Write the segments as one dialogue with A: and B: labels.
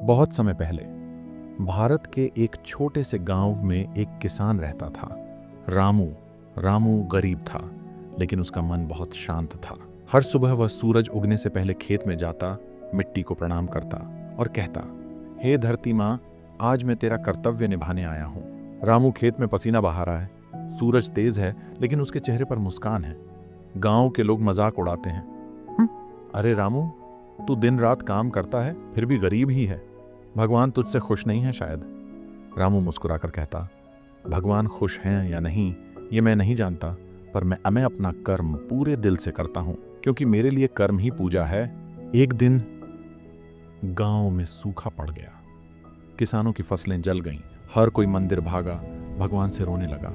A: बहुत समय पहले भारत के एक छोटे से गांव में एक किसान रहता था। रामू। रामू गरीब था, लेकिन उसका मन बहुत शांत था। हर सुबह वह सूरज उगने से पहले खेत में जाता, मिट्टी को प्रणाम करता और कहता, हे धरती माँ, आज मैं तेरा कर्तव्य निभाने आया हूँ। रामू खेत में पसीना बहा रहा है। सूरज तेज है, लेकिन उसके चेहरे पर मुस्कान है। गांव के लोग मजाक उड़ाते हैं। अरे रामू, तू दिन रात काम करता है, फिर भी गरीब ही है। भगवान तुझसे खुश नहीं है शायद। रामू मुस्कुराकर कहता, भगवान खुश हैं या नहीं ये मैं नहीं जानता, पर मैं अपना कर्म पूरे दिल से करता हूं, क्योंकि मेरे लिए कर्म ही पूजा है। एक दिन गांव में सूखा पड़ गया। किसानों की फसलें जल गईं। हर कोई मंदिर भागा, भगवान से रोने लगा,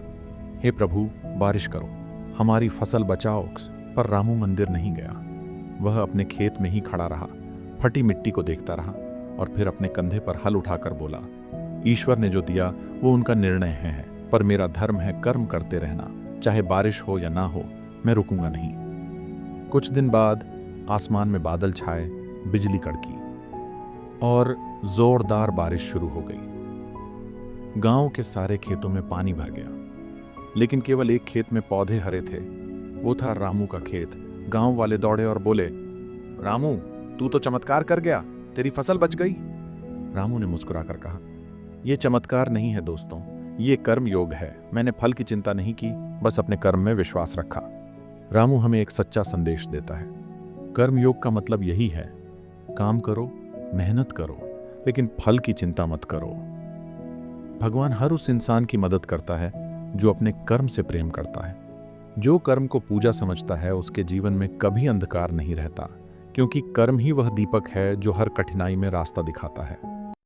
A: हे प्रभु, बारिश करो, हमारी फसल बचाओ। पर रामू मंदिर नहीं गया। वह अपने खेत में ही खड़ा रहा, फटी मिट्टी को देखता रहा और फिर अपने कंधे पर हल उठाकर बोला, ईश्वर ने जो दिया वो उनका निर्णय है, पर मेरा धर्म है कर्म करते रहना। चाहे बारिश हो या ना हो, मैं रुकूंगा नहीं। कुछ दिन बाद आसमान में बादल छाए, बिजली कड़की और जोरदार बारिश शुरू हो गई। गांव के सारे खेतों में पानी भर गया, लेकिन केवल एक खेत में पौधे हरे थे। वो था रामू का खेत। गांव वाले दौड़े और बोले, रामू, तू तो चमत्कार कर गया, तेरी फसल बच गई। रामू ने मुस्कुराकर कहा, यह चमत्कार नहीं है दोस्तों, ये कर्म योग है। मैंने फल की चिंता नहीं की, बस अपने कर्म में विश्वास रखा। रामू हमें एक सच्चा संदेश देता है। कर्म योग का मतलब यही है, काम करो, मेहनत करो, लेकिन फल की चिंता मत करो। भगवान हर उस इंसान की मदद करता है जो अपने कर्म से प्रेम करता है। जो कर्म को पूजा समझता है, उसके जीवन में कभी अंधकार नहीं रहता, क्योंकि कर्म ही वह दीपक है जो हर कठिनाई में रास्ता दिखाता है।